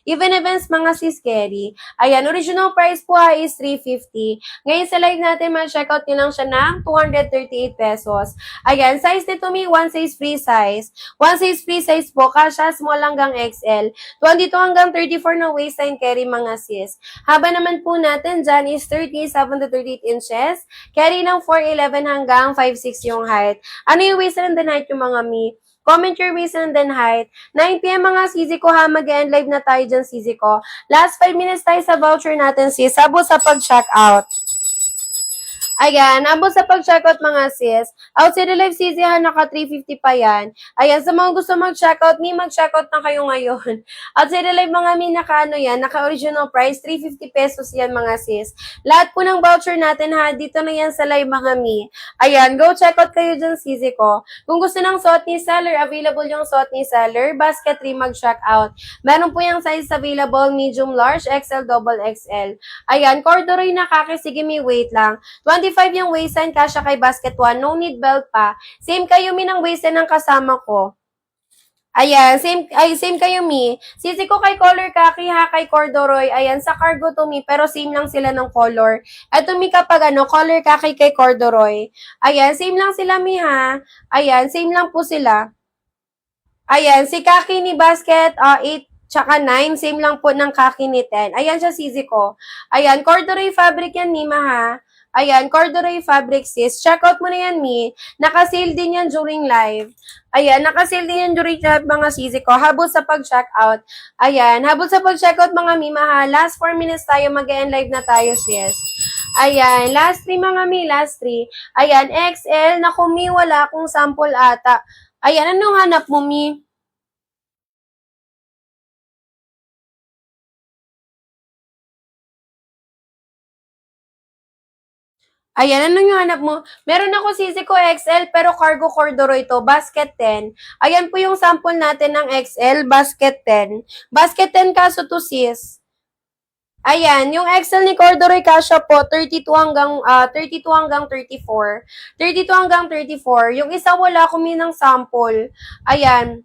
Even events mga sis carry. Ayan, original price po is 350. Ngayon sa live natin, ma-checkout nyo lang siya ng 238 pesos. Ayan, size nito may one size free size. One size free size po, kasha small hanggang XL. 22 hanggang 34 na waistline carry mga sis. Haba naman po natin dyan is 37 to 38 inches. Carry ng 4'11 hanggang 5'6 yung height. Ano yung waistline and height yung mga mi? Comment your waistline and height. 9 PM mga sisi ko ha, mag-end live na tayo dyan sisi ko. Last 5 minutes tayo sa voucher natin sis, sabo sa pag-check out. Ayan, abot sa pag-checkout mga sis. Outside the live CZ ha, naka 350 pa yan. Ayan, sa mga gusto mag-checkout, may mag-checkout na kayo ngayon. Outside the live mga may naka ano yan, naka original price, 350 pesos yan mga sis. Lahat po ng voucher natin ha, dito na yan sa live mga mi. Ayan, go checkout kayo dyan CZ ko. Kung gusto ng suot ni seller, available yung suot ni seller, basket 3 mag-checkout. Meron po yung size available, medium, large, XL, double XL. Ayan, corduroy na kaki, sige may wait lang. 25 yung waistline, kasha kay basket 1. No need belt pa. Same kayo mi ng waistline ng kasama ko. Ayan, same kayo mi. Sisi ko kay color kaki ha, kay corduroy. Ayan, sa cargo to mi, pero same lang sila ng color. Eto mi kapag ano, color kaki kay corduroy. Ayan, same lang sila mi ha. Ayan, same lang po sila. Ayan, si kaki ni basket, 8 tsaka 9, same lang po ng kaki ni 10. Ayan siya sisi ko. Ayan, corduroy fabric yan, Mima ha. Ayan, corduroy fabric sis. Check out mo na yan, Mi. Naka-sale din yan during live. Ayan, naka-sale din yan during live mga sisi ko. Habol sa pag-check out. Ayan, habol sa pag-check out mga Mima ha. Last 4 minutes tayo, mag-end live na tayo sis. Ayan, last 3 mga Mi, last 3. Ayan, XL, naku Mi, wala akong sample ata. Ayan, anong hanap mo Mi? Ayan, ano yung hanap mo? Meron ako sisi ko XL, pero cargo corduroy to, basket 10. Ayan po yung sample natin ng XL, basket 10. Basket 10 kaso to sis. Ayan, yung XL ni corduroy kasha po, 32 hanggang 34. 32 hanggang 34. Yung isa wala kumi ng sample. Ayan.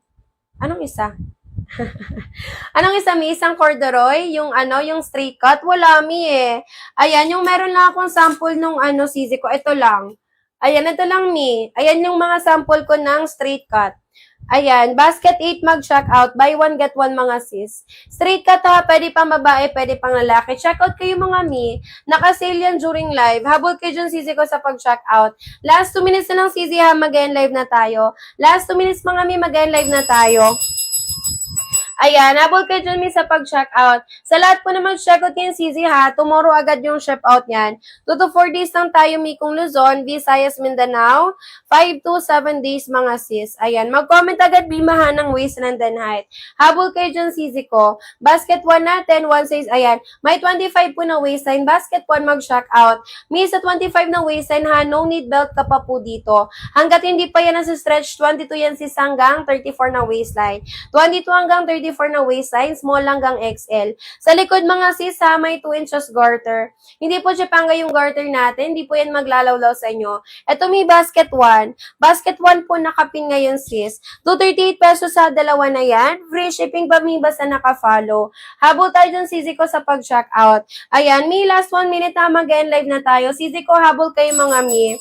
Anong isa? Anong isa mi? Isang corduroy? Yung ano, yung straight cut? Wala mi eh. Ayan, yung meron lang akong sample nung ano, sisi ko. Ito lang. Ayan, ito lang mi. Ayan yung mga sample ko ng straight cut. Ayan, basket 8 mag-check out. Buy one, get one mga sis. Straight cut ha, pwede pang babae, pwede pang lalaki. Check out kayo mga mi. Naka-sale yan during live. Habol kayo dyan sisi ko sa pag-check out. Last 2 minutes na lang sisi ha, mag-end live na tayo. Last 2 minutes mga mi, mag-end live na tayo. Ayan, habol kayo dyan sa pag-check out. Sa lahat po na mag-check out yung CZ ha, tomorrow agad yung ship out yan. 2 to 4 days lang tayo Mikong Luzon, Visayas, Mindanao. 5 to 7 days mga sis. Ayan, mag-comment agad bimahan ng waist and then height. Habol kayo dyan CZ ko. Basket 1 natin, 1 size, ayan. May 25 po na waistline. Basket 1 mag-check out. May sa 25 na waistline ha, no need belt ka pa po dito. Hanggat hindi pa yan nasa stretch, 22 yan sis hanggang 34 na waistline. 22 hanggang 34 na waistline, small hanggang XL. Sa likod mga sis ha, may 2 inches garter. Hindi po Chipanga yung garter natin, hindi po yan maglalawlaw sa inyo. Ito may basket 1. Basket 1 po nakapin ngayon sis. 238 pesos sa dalawa na yan. Free shipping pa may basta nakafollow. Habol tayo dun sisi ko sa pag-check out. Ayan, may last 1 minute na mag-end live na tayo. Sisi ko, habol kayo mga mi.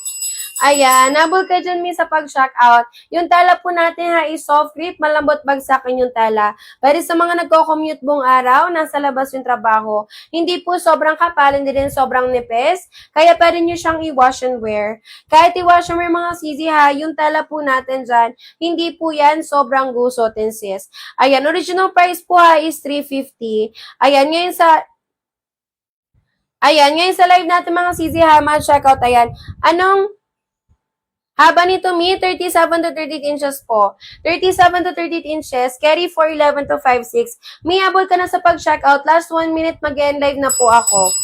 Ayan, nabol ka dyan mi sa pag-check out. Yung tela po natin ha is soft grip, malambot bagsakin yung tela. Pero sa mga nagko-commute buong araw, nasa labas yung trabaho, hindi po sobrang kapal, hindi din sobrang nipis, kaya pwede nyo siyang i-wash and wear. Kahit i-wash and wear mga sisi ha, yung tela po natin dyan, hindi po yan sobrang gusotin sis. Ayan, original price po ha is 350. Ayan, ngayon sa live natin mga sisi ha, ma-check out, ayan. Anong haba nito mi, 37 to 38 inches po. 37 to 38 inches, carry 4'11 to 5'6. May abol ka na sa pag-check out. Last 1 minute mag-end live na po ako.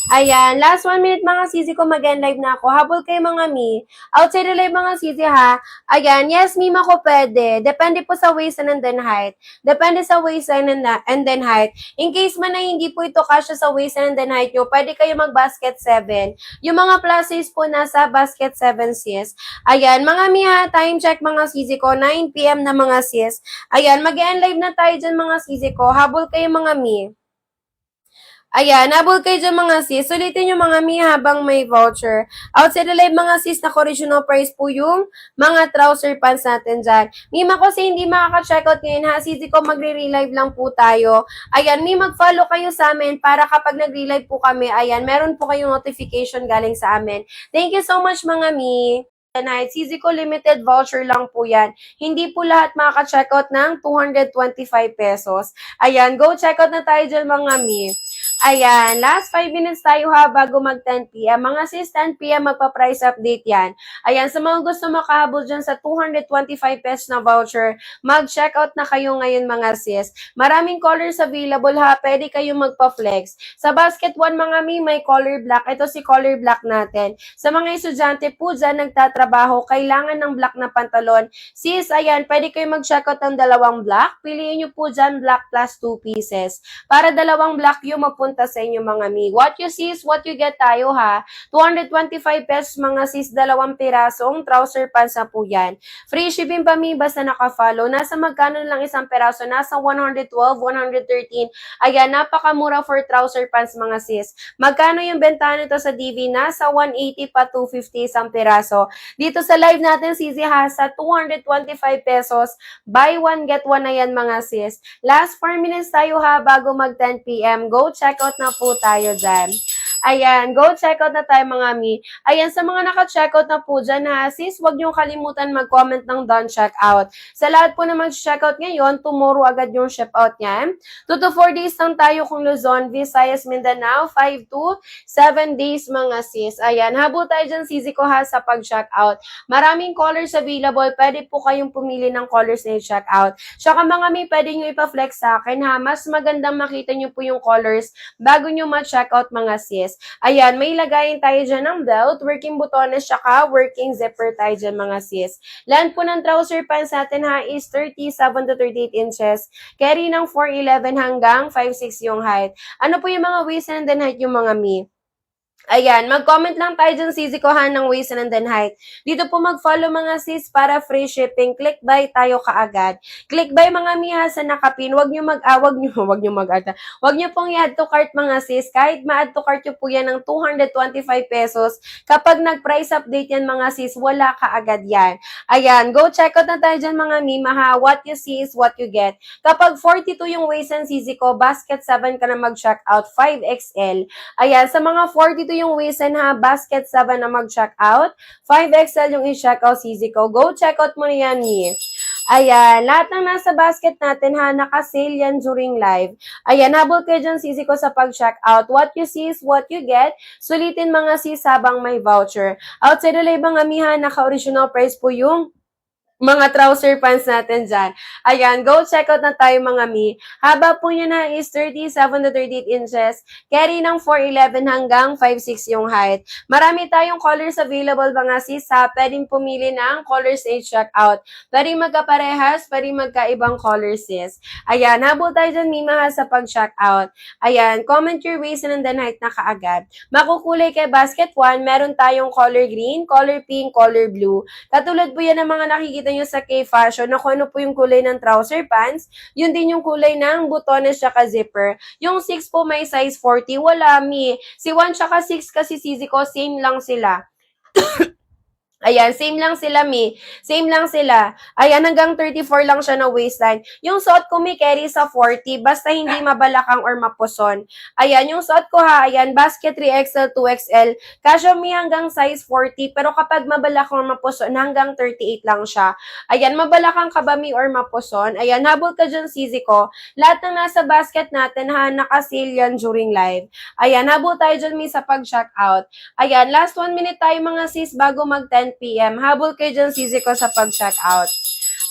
Ayan, last 1 minute mga sisi ko, mag-end live na ako. Habol kayo mga mi. Outside the live mga sisi ha. Ayan, yes, mima ko pwede. Depende po sa waistline and then height. Depende sa waistline and then height. In case man na hindi po ito kasya sa waistline and then height nyo, pwede kayo mag-basket 7. Yung mga plus size po nasa basket 7 sis. Ayan, mga mi ha, time check mga sisi ko, 9 p.m. na mga sis. Ayan, mag-end live na tayo dyan mga sisi ko. Habol kayo mga mi. Ayan, nabol kayo dyan mga sis. Sulitin yung mga mi habang may voucher. Outside the live mga sis, na original price po yung mga trouser pants natin dyan. Mima kasi hindi makaka-checkout ngayon ha. Sisi ko magre-relive lang po tayo. Ayan, mi mag-follow kayo sa amin para kapag nag-relive po kami, ayan, meron po kayong notification galing sa amin. Thank you so much mga mi. Night. Sisi ko limited voucher lang po yan. Hindi po lahat makaka-checkout ng 225 pesos. Ayan, go checkout na tayo dyan mga mi. Ayan, last 5 minutes tayo ha bago mag 10 p.m. Mga sis, 10 p.m. magpa-price update yan. Ayan, sa mga gusto makahabol dyan sa 225 pesos na voucher, mag-checkout na kayo ngayon mga sis. Maraming colors available ha, pwede kayo magpa-flex. Sa basket 1 mga mi, may color black. Ito si color black natin. Sa mga estudyante po dyan nagtatrabaho, kailangan ng black na pantalon. Sis, ayan, pwede kayo mag-checkout ng dalawang black. Piliin nyo po dyan black plus 2 pieces. Para dalawang black yung mapunta sa inyo mga mi. What you see is what you get tayo ha. 225 pesos mga sis, dalawang pirasong trouser pants na po yan. Free shipping pa mi, basta naka-follow. Nasa magkano lang isang piraso? Nasa 112, 113. Ayan, napakamura for trouser pants mga sis. Magkano yung bentahan nito sa DV? Nasa 180 pa 250 isang piraso. Dito sa live natin, sisi ha, sa 225 pesos, buy one, get one na yan mga sis. Last 4 minutes tayo ha, bago mag 10 p.m. Go check out na po tayo dyan. Ayan, go check out na tayo mga mi. Ayan, sa mga naka-checkout na po dyan ha, sis, huwag niyong kalimutan mag-comment ng done checkout. Sa lahat po na mag-checkout ngayon, tomorrow agad yung ship out niyan. 2 to 4 days lang tayo kung Luzon, Visayas, Mindanao, 5 to 7 days mga sis. Ayan, habol tayo dyan sisi ko ha sa pag-checkout. Maraming colors available, pwede po kayong pumili ng colors na i-checkout. Tsaka mga mi, pwede nyo ipa-flex sa akin ha, mas magandang makita nyo po yung colors bago nyo ma-checkout mga sis. Ayan, may lagayin tayo dyan ng belt, working butones, tsaka working zipper tayo dyan mga sis. Length po ng trouser pants natin ha is 37 to 38 inches. Carry ng 4'11 hanggang 5'6 yung height. Ano po yung mga waist and then height yung mga mi? Ayan, mag-comment lang tayo dyan sisi ko ha ng waist and then height. Dito po mag-follow mga sis para free shipping. Click buy tayo kaagad. Click buy mga miha sa nakapin. Wag nyo wag nyo pong i-add to cart mga sis. Kahit ma-add to cart nyo po yan ng 225 pesos. Kapag nag-price update yan mga sis, wala kaagad yan. Ayan, go check out na tayo dyan mga mima ha. What you see is what you get. Kapag 42 yung waist and sisi ko, basket 7 ka na mag-check out, 5XL. Ayan, sa mga 42 yung waistline ha, basket 7 na mag-check out, 5XL yung i-check out sisi ko. Go check out mo na yan ni. Ayan, lahat ng nasa basket natin ha, naka-sale yan during live. Ayan, habol kayo dyan sisi ko sa pag-check out. What you see is what you get. Sulitin mga sis habang may voucher. Outside the live mga miha, naka-original price po yung mga trouser pants natin dyan. Ayan, go check out na tayo mga mi. Haba po niya na is 37 to 38 inches. Carry ng 4'11 hanggang 5'6 yung height. Marami tayong colors available mga sis ha. Pwedeng pumili ng colors na check out. Pwedeng magkaparehas, pwedeng magkaibang colors sis. Ayan, habol tayo dyan mima ha sa pag-check out. Ayan, comment your waist and then height na kaagad. Makukulay kay basket 1, meron tayong color green, color pink, color blue. Katulad po yan ng mga nakikita nyo sa K-Fashion na kung ano po yung kulay ng trouser pants, yun din yung kulay ng butones tsaka zipper. Yung 6 po may size 40, wala mi. Si 1 tsaka 6 kasi sisi ko, same lang sila. Ayan, same lang sila, mi. Same lang sila. Ayan, hanggang 34 lang siya na waistline. Yung suot ko, mi, carry sa 40, basta hindi mabalakang or mapuson. Ayan, yung suot ko ha, ayan, basket 3XL, 2XL. Kasyo, mi, hanggang size 40, pero kapag mabalakang or mapuson, hanggang 38 lang siya. Ayan, mabalakang ka ba, mi, or mapuson? Ayan, habol ka dyan, sisi ko. Lahat ng nasa basket natin, ha, naka-sale yan during live. Ayan, habol tayo dyan, mi, sa pag-check out. Ayan, last 1 minute tayo, mga sis, bago mag 10 p.m. Habol kayo dyan, sisi ko sa pag-check out.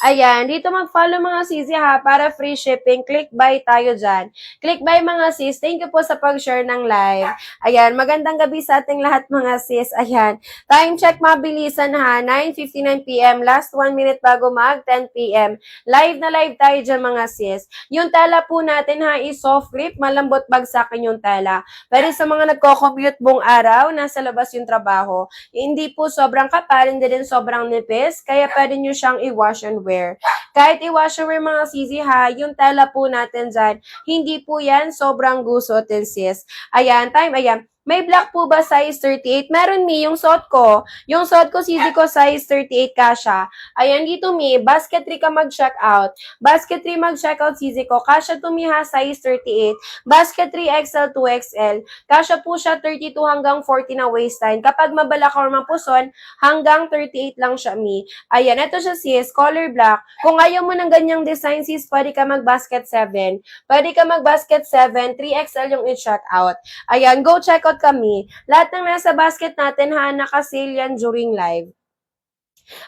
Ayan, dito mag-follow mga sis ha, para free shipping. Click buy tayo dyan. Click buy mga sis. Thank you po sa pag-share ng live. Ayan, magandang gabi sa ating lahat mga sis. Ayan, time check mabilisan ha, 9:59 p.m. Last 1 minute bago mag 10 p.m. Live na live tayo dyan mga sis. Yung tela po natin ha, is soft grip, malambot bagsakin yung tela. Pero sa mga nagko-commute buong araw, nasa labas yung trabaho, hindi po sobrang kapal, hindi din sobrang nipis, kaya pwede nyo siyang i-wash and wear. Kahit i-wash and wear mga sisi ha, yung tela po natin dyan, hindi po yan sobrang gusotin sis. Ayan, ayan. May black po ba size 38? Meron mi, yung suot ko. Yung suot ko, sisi ko, size 38 kasha. Ayan, dito mi, basket 3 ka mag-check out. Basket 3 mag-check out, sisi ko. Kasha to mi ha, size 38. Basket 3 XL, 2XL. Kasha po siya 32 hanggang 40 na waistline. Kapag mabalak or mapuson, hanggang 38 lang siya mi. Ayan, ito siya sis, color black. Kung ayaw mo ng ganyang design sis, pwede ka mag-basket 7. Pwede ka mag-basket 7, 3XL yung i-check out. Ayan, go check out kami. Lahat ng nasa basket natin ha, naka-sale yan during live.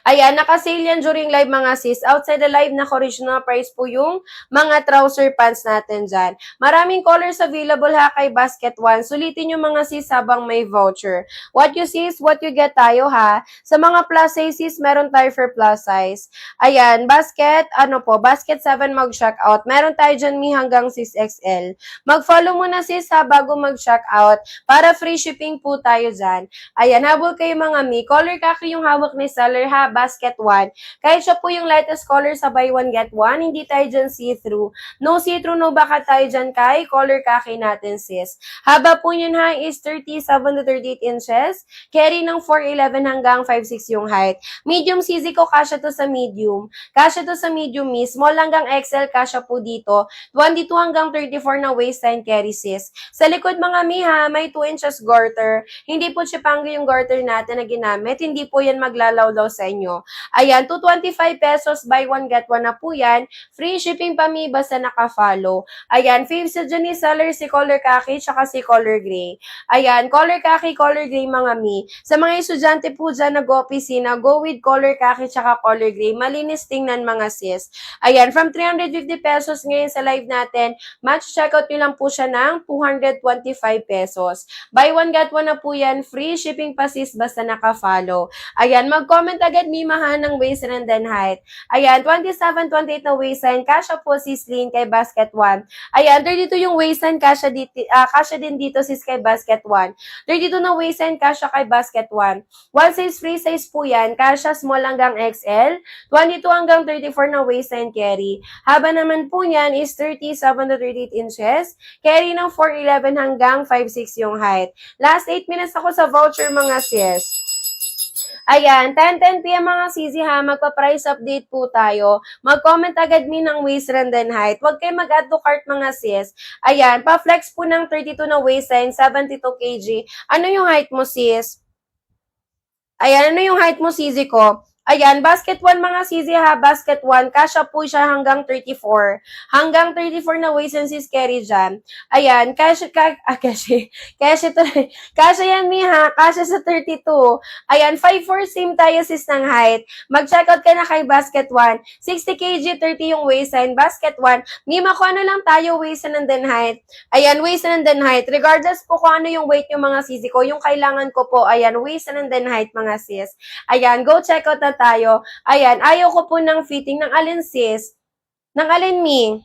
Ayan, naka-sale yan during live mga sis. Outside the live, naka-original price po yung mga trouser pants natin dyan. Maraming colors available ha kay Basket 1. Sulitin yung mga sis habang may voucher. What you see is what you get tayo ha. Sa mga plus size sis, meron tayo for plus size. Ayan, basket 7 mag-check out. Meron tayo dyan mi hanggang 6XL. Mag-follow muna sis ha bago mag-check out para free shipping po tayo dyan. Ayan, habol kayo mga mi. Color kaki yung hawak ni seller ha, basket 1. Kahit siya po yung lightest color sa buy one get one, hindi tayo dyan see-through. No see-through, no baka tayo dyan kay color kaki natin sis. Haba po yun ha is 37 to 38 inches. Carry ng 4'11 hanggang 5'6 yung height. Medium CZ ko, kasya to sa medium. Kasya to sa medium mi. Small hanggang XL, kasya po dito. 22 hanggang 34 na waistline carry sis. Sa likod mga mi ha, may 2 inches garter. Hindi po chipanggo yung garter natin na ginamit. Hindi po yan maglalawlaw sa inyo. Ayan, 225 pesos, buy one get one na po yan. Free shipping pa mi, basta naka-follow. Ayan, faves sa dyan ni seller si color khaki, tsaka si color gray. Ayan, color khaki, color gray mga mi. Sa mga estudyante po dyan nag-opisina, go with color khaki, tsaka color gray. Malinis tingnan mga sis. Ayan, from 350 pesos ngayon sa live natin, match checkout nyo lang po siya ng 225 pesos. Buy one get one na po yan, free shipping pa sis, basta naka-follow. Ayan, mag-comment agad mimahan ng waistline and then height. Ayan, 27, 28 na waistline, kasha po sis Lynn kay basket 1. Ayan, 32 yung waistline, kasha din dito sis kay basket 1. 32 na waistline, kasha kay basket 1. One size free size po yan, kasha small hanggang XL. 22 hanggang 34 na waistline carry. Haba naman po niyan is 37 to 38 inches. Carry ng 4'11 hanggang 5'6 yung height. Last 8 minutes ako sa voucher mga sis. Ayan, 10:10 p.m. mga sisi ha, magpa-price update po tayo. Mag-comment agad mi ng waistline and height. Huwag kayo mag-add to cart mga sis. Ayan, pa-flex po ng 32 na waistline, 72 kg. Ano yung height mo sis? Ayan, ano yung height mo sisi ko? Ayan, basket 1 mga sisi ha, basket 1, kasha po siya hanggang 34. Hanggang 34 na waist and sis carry dyan. Ayan, kasha yan mi ha, kasha sa 32. Ayan, 5'4" seam tayo sis ng height. Mag-checkout ka na kay basket 1. 60 kg, 30 yung waistline, basket 1. Mima ko ano lang tayo, waist and then height. Ayan, waist and then height. Regardless po kung ano yung weight yung mga sisi ko, yung kailangan ko po, ayan, waist and then height mga sis. Ayan, go checkout na tayo. Ayan, ayaw ko po ng fitting ng alin sis. Ng alin mi?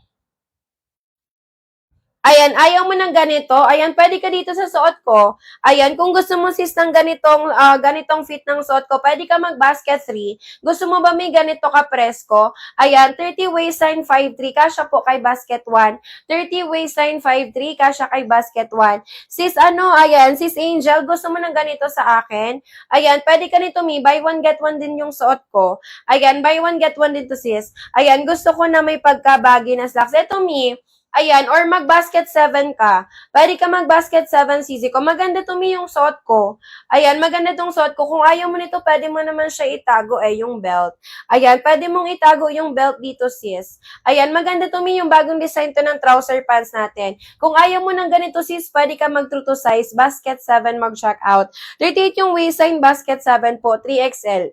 Ayan, ayaw mo ng ganito. Ayan, pwede ka dito sa suot ko. Ayan, kung gusto mo sis ng ganitong fit ng suot ko, pwede ka mag-basket 3. Gusto mo ba may ganito ka presko? Ayan, 30 waistline 5'3", kasya po kay basket 1. 30 waistline 5'3", kasya kay basket 1. Sis, ayan, sis Angel, gusto mo ng ganito sa akin? Ayan, pwede ka nito mi, buy one get one din yung suot ko. Ayan, buy one get one dito sis. Ayan, gusto ko na may pagkabagi na slacks. Ito mi, ayan, or mag-basket 7 ka. Pwede ka mag-basket 7 sisi ko. Maganda to mi yung suot ko. Ayan, maganda tong suot ko. Kung ayaw mo nito, pwede mo naman siya itago yung belt. Ayan, pwede mong itago yung belt dito sis. Ayan, maganda to mi yung bagong design to ng trouser pants natin. Kung ayaw mo ng ganito sis, pwede ka mag-true to size. Basket 7 mag-check out. 38 yung waistline, basket 7 po, 3XL.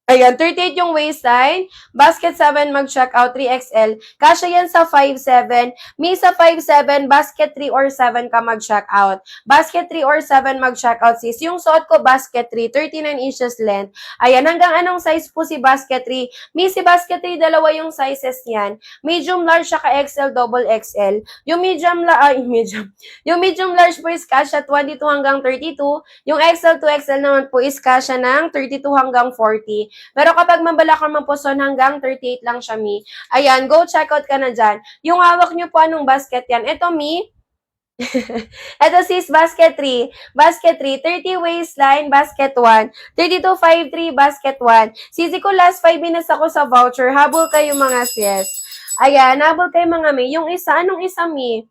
Ayan, 38 yung waistline. Basket 7, mag-check out 3XL. Kasya yan sa 5'7". Mi sa 5'7", basket 3 or 7 ka mag-check out. Basket 3 or 7 mag-check out, sis. Yung suot ko, basket 3, 39 inches length. Ayan, hanggang anong size po si basket 3? Mi, si basket 3, dalawa yung sizes niyan. Medium large siya ka XL, double XL. Yung Yung medium large po is kasya 22 hanggang 32. Yung XL to XL naman po is kasya ng 32 hanggang 40. Pero kapag mabala ka mapuson hanggang 38 lang siya, Mi. Ayan, go check out ka na dyan. Yung hawak nyo po, anong basket yan? Ito, Mi. Ito sis, basket 3. Basket 3, 30 waistline, basket 1. 32.53, basket 1. Sisi ko last 5 minutes ako sa voucher. Habol kayo mga sis. Ayan, habol kayo mga Mi. Yung isa, anong isa, Mi?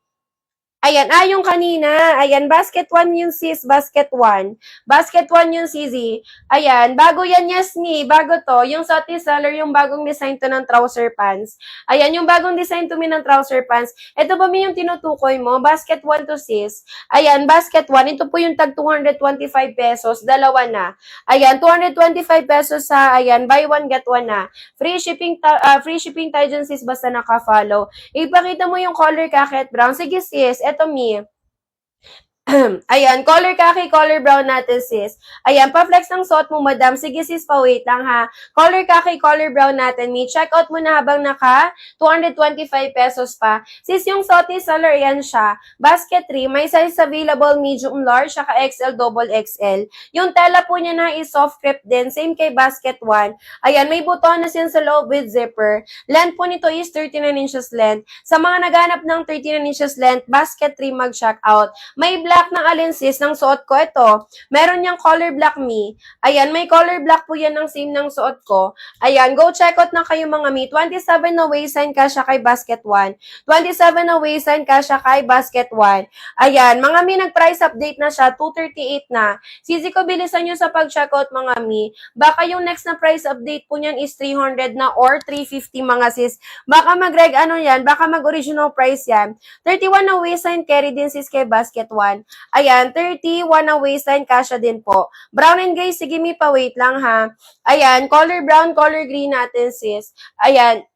Ayan, yung kanina. Ayan, basket 1 yung sis, basket 1. Basket 1 yung CZ. Ayan, bago yan, Yasmi. Bago to. Yung Soti Seller, yung bagong design to ng trouser pants. Ayan, yung bagong design to mi ng trouser pants. Ito ba mi yung tinutukoy mo? Basket 1 to sis. Ayan, basket 1. Ito po yung tag 225 pesos. Dalawa na. Ayan, 225 pesos sa, ayan, buy one, get one na. Free shipping tayo dyan sis, basta naka-follow. Ipakita mo yung color kakit brown. Sige sis, eto mi. Ayan, color kaki, color brown natin, sis. Ayan, pa-flex ng suot mo, madam. Sige, sis, pa-wait lang, ha. Color kaki, color brown natin, mi. Check out mo na habang naka 225 pesos pa. Sis, yung suot ni Seller, yan siya. Basket 3, may size available, medium large, saka XL, double XL. Yung tela po niya na is soft crepe din. Same kay basket 1. Ayan, may butones yan sa loob with zipper. Length po nito is 39 inches length. Sa mga naghanap ng 39 inches length, basket 3 mag-check out. May black ng alensis ng suot ko. Ito, meron niyang color black, mi. Ayan, may color black po yan ng same ng suot ko. Ayan, go check out na kayo mga mi. 27 na waistline kasya kay basket 1. 27 na waistline kasya kay basket 1. Ayan, mga mi, nag-price update na siya. 238 na. Sisi ko, bilisan nyo sa pag-check out mga mi. Baka yung next na price update po niyan is 300 na or 350 mga sis. Baka baka mag-original price yan. 31 na waistline carry din sis kay basket 1. Ayan, 31 na waistline, kasya din po. Brown and gray, sige mi, pa-wait lang ha. Ayan, color brown, color green natin sis. Ayan.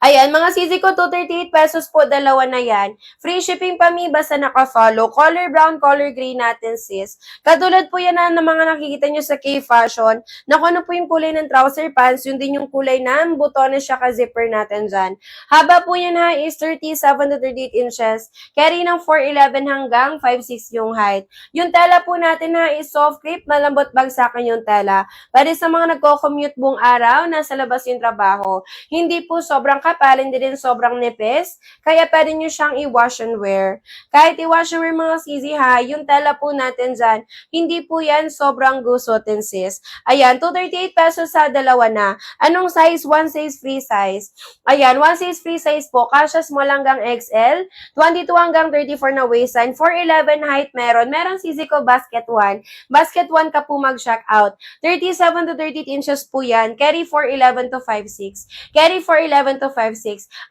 Ayan, mga sisi ko, 238 pesos po, dalawa na yan. Free shipping pa mi, basta naka-follow. Color brown, color green natin, sis. Katulad po yan na ng mga nakikita nyo sa K-Fashion, na kung ano po yung kulay ng trouser pants, yun din yung kulay ng butones siya ka-zipper natin dyan. Haba po yan ha, is 37 to 38 inches. Carry ng 4'11 hanggang 5'6 yung height. Yung tela po natin ha, is soft crepe, malambot bagsakan yung tela. Para sa mga nagko-commute buong araw, nasa labas yung trabaho. Hindi po sobrang kapal, hindi din sobrang nipis, kaya pwede nyo siyang i-wash and wear. Kahit i-wash and wear mga sisi ha, yung tela po natin dyan, hindi po yan sobrang gusutin sis. Ayan, 238 pesos sa dalawa na. Anong size? One size free size. Ayan, one size free size po, kasya small hanggang XL, 22 hanggang 34 na waistline, 4'11 height meron. Meron sisi ko basket 1. Basket 1 ka po mag-check out. 37 to 38 inches po yan. Carry 4'11 to 5'6. Carry 4'11 to 5'6.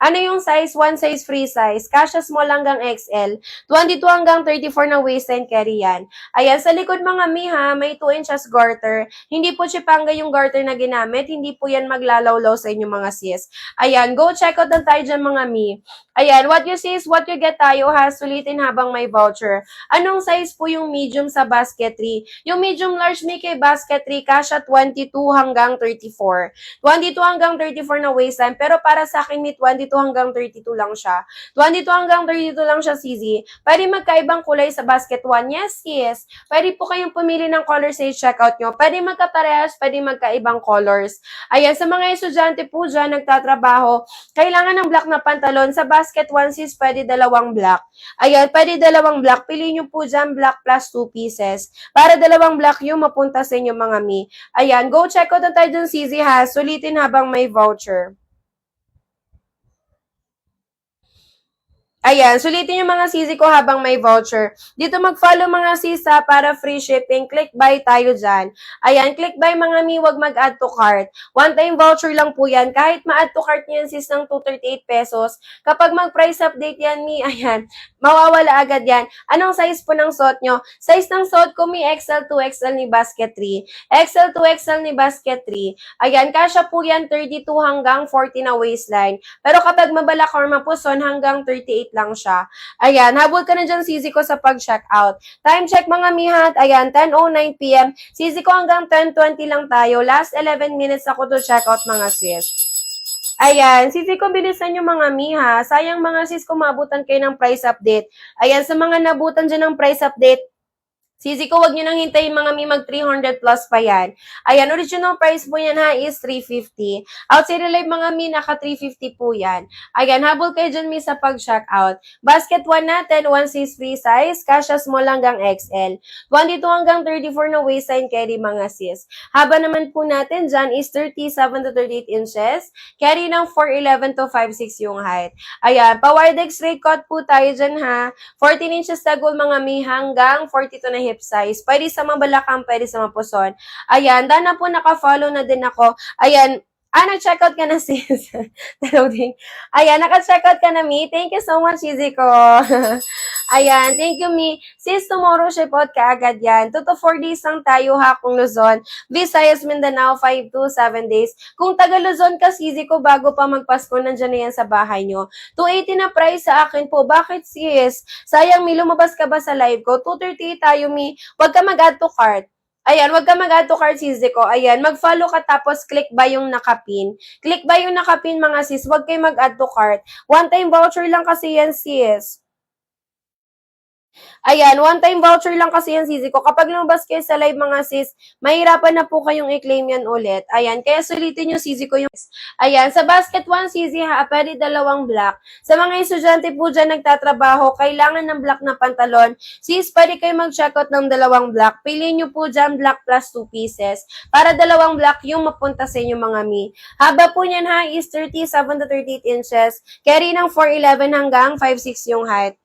Ano yung size? One size free size. Kasya small hanggang XL. 22 hanggang 34 na waistline, carry yan. Ayan, sa likod mga mi ha, may 2 inches garter. Hindi po chipanga yung garter na ginamit. Hindi po yan maglalawlaw sa inyo mga sis. Ayan, go check out na tayo dyan mga mi. Ayan, what you see is what you get tayo ha. Sulitin habang may voucher. Anong size po yung medium sa basket 3? Yung medium large mi kay basket 3, kasya 22 hanggang 34. 22 hanggang 34 na waistline, pero para sa akin, may 22 hanggang 32 lang siya. 22 hanggang 32 lang siya, CZ. Pwede magkaibang kulay sa basket 1. Yes, yes. Pwede po kayong pumili ng color sa checkout nyo. Pwede magkaparehas, pwede magkaibang colors. Ayan, sa mga estudyante po dyan, nagtatrabaho, kailangan ng black na pantalon. Sa basket 1, sis, pwede dalawang black. Ayan, pwede dalawang black. Piliin nyo po dyan, black plus 2 pieces. Para dalawang black yung mapunta sa inyo mga mi. Ayan, go check out na tayo dun, CZ ha. Sulitin habang may voucher. Ayan, sulitin yung mga sisi ko habang may voucher. Dito mag-follow mga sisa para free shipping. Click buy tayo dyan. Ayan, click buy mga mi, wag mag-add to cart. One-time voucher lang po yan. Kahit ma-add to cart nyo yan sis ng 238 pesos, kapag mag-price update yan mi, ayan, mawawala agad yan. Anong size po ng suot nyo? Size ng suot ko mi, XL 2XL ni Basket 3. XL 2XL ni Basket 3. Ayan, kasya po yan 32 hanggang 40 na waistline. Pero kapag mabalak or mapuson, hanggang 38 lang siya. Ayan, habol ka na dyan, sisi ko sa pag-check out. Time check mga mihat, ayan, 10:09 p.m. Sisi ko hanggang 10:20 lang tayo. Last 11 minutes ako to check out mga sis. Ayan, sisi ko bilisan yung mga miha. Sayang mga sis kung maabutan kayo ng price update. Ayan, sa mga nabutan dyan ng price update, sisi ko, wag nyo nang hintayin mga mi mag 300 plus pa yan. Ayan, original price po yan ha is 350. Outside live mga mi, naka 350 po yan. Ayan, habol kayo dyan mi sa pag-check out. Basket 1 natin, 1/6 free size, kasha small hanggang XL. 22 hanggang 34 na waistline carry mga sis. Haba naman po natin dyan is 37 to 38 inches. Carry ng 4'11 to 5'6 yung height. Ayan, pa-wide straight cut po tayo dyan ha. 14 inches tagol mga mi hanggang 42 na hip size. Pwede sa mabalakang, pwede sa mapuson. Ayan, dana po naka-follow na din ako. Ayan, nag-checkout ka na sis. Ayan, naka-checkout ka na mi. Thank you so much, Izzy ko. Ayan, thank you mi. Sis, tomorrow ship out ka agad yan. 2 to 4 days lang tayo ha kung Luzon. Visayas, Mindanao, 5 to 7 days. Kung taga Luzon ka, Izzy ko, bago pa magpasko, nandyan na yan sa bahay nyo. 280 na price sa akin po. Bakit sis? Sayang mi, lumabas ka ba sa live ko? 238 tayo mi. Huwag ka mag-add to cart. Ayan, wag ka mag-add to cart sis ko. Ayan, mag-follow ka tapos click ba yung nakapin. Click ba yung nakapin mga sis. Wag kayo mag-add to cart. One-time voucher lang kasi yan sis. Ayan, one-time voucher lang kasi yan, sisi ko. Kapag lumabas kayo sa live mga sis, mahirapan na po kayong i-claim yan ulit. Ayan, kaya sulitin nyo, sisi ko yung... Ayan, sa basket 1, sisi ha, pwede dalawang black. Sa mga estudyante po dyan nagtatrabaho, kailangan ng black na pantalon. Sis, pwede kayo mag-checkout ng dalawang black. Piliin nyo po dyan black plus 2 pieces. Para dalawang black yung mapunta sa inyo mga mi. Haba po niyan ha, is 37 to 38 inches. Carry ng 4'11 hanggang 5'6 yung height.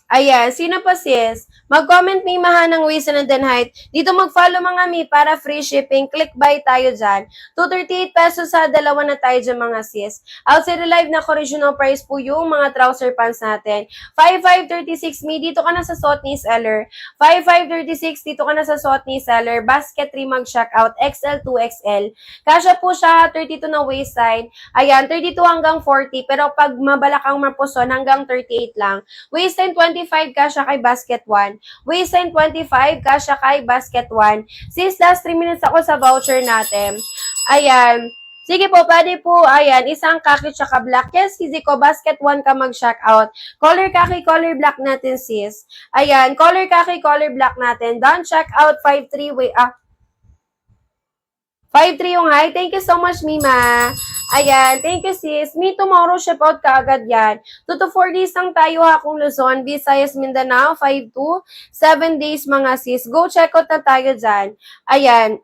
Ayan, sino pa sis? Mag-comment mi mahanang waist and then height. Dito mag-follow mga mi para free shipping. Click buy tayo dyan. 238 pesos sa dalawa na tayo dyan mga sis. Outside the live na original price po yung mga trouser pants natin. 5536 mi, dito ka na sa suot ni seller. 5536, dito ka na sa suot ni seller. Basket 3 mag-check out. XL 2XL. Kasya po siya 32 na waistline. Ayan, 32 hanggang 40. Pero pag mabalakang mapuson hanggang 38 lang. Waistline 25 kasya kay basket 1. Waistline 25 kasya kay basket 1. Since last 3 minutes ako sa voucher natin. Ayan. Sige po, pwede po, ayan, isang kaki tsaka black. Yes, easy ko, basket 1 ka mag-check out. Color kaki, color black natin, sis. Ayan, color kaki, color black natin. Done, check out, 5-3, wait, 5-3 yung high. Thank you so much, Mima. Ayan, thank you, sis. Me, tomorrow, ship out ka agad yan. 2 to 4 days lang tayo ha kung Luzon, Visayas, Mindanao, 5 to 7 days mga sis. Go check out na tayo dyan. Ayan.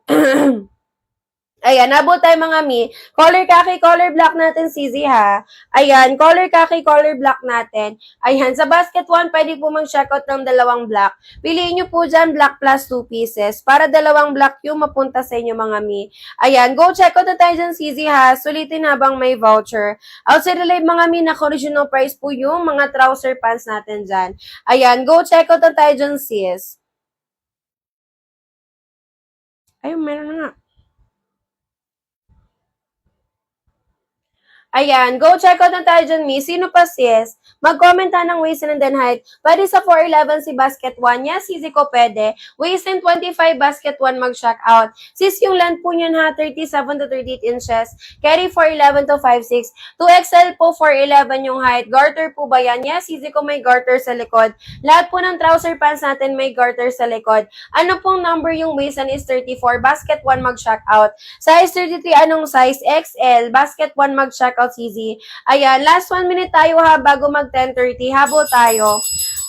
Ayan, nabot tayo mga mi. Color kaki, color black natin, Sizi ha. Ayan, color kaki, color black natin. Ayan, sa basket 1, pwede po mag-checkout ng dalawang black. Piliin nyo po dyan, black plus 2 pieces. Para dalawang black yung mapunta sa inyo mga mi. Ayan, go checkout na tayo dyan, Sizi ha. Sulitin habang may voucher. Outside the live mga mi, naka-original price po yung mga trouser pants natin dyan. Ayan, go checkout na tayo dyan, sis. Ayun, meron na nga. Ayan, go check out na tayo dyan, miss. Sino pa, sis? Mag-comment ka ng waist and then height. Pwede sa 4'11 si basket 1. Yes, easy ko pwede. Waist and 25, basket 1 mag-check out. Sis, yung length po niyan ha, 37 to 38 inches. Carry 4'11 to 5'6. 2XL po, 4'11 yung height. Garter po ba yan? Yes, easy ko may garter sa likod. Lahat po ng trouser pants natin may garter sa likod. Ano pong number yung waist and is 34? Basket 1 mag-check out. Size 33, anong size? XL. Basket 1 mag-check out, CZ. Ayan, last 1 minute tayo ha, bago mag 10:30. Habol tayo.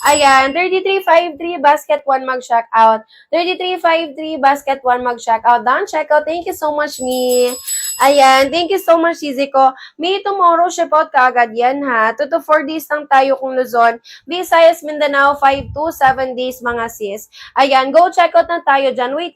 Ayan, 33.53, basket 1 mag-check out. 33.53, basket 1 mag-check out. Done, check out. Thank you so much, me. Ayan, thank you so much, CZ ko. May tomorrow, ship out ka agad yan, ha. 2 to 4 days lang tayo kung Luzon. Visayas, Mindanao, 5 to 7 days, mga sis. Ayan, go check out na tayo dyan. Wait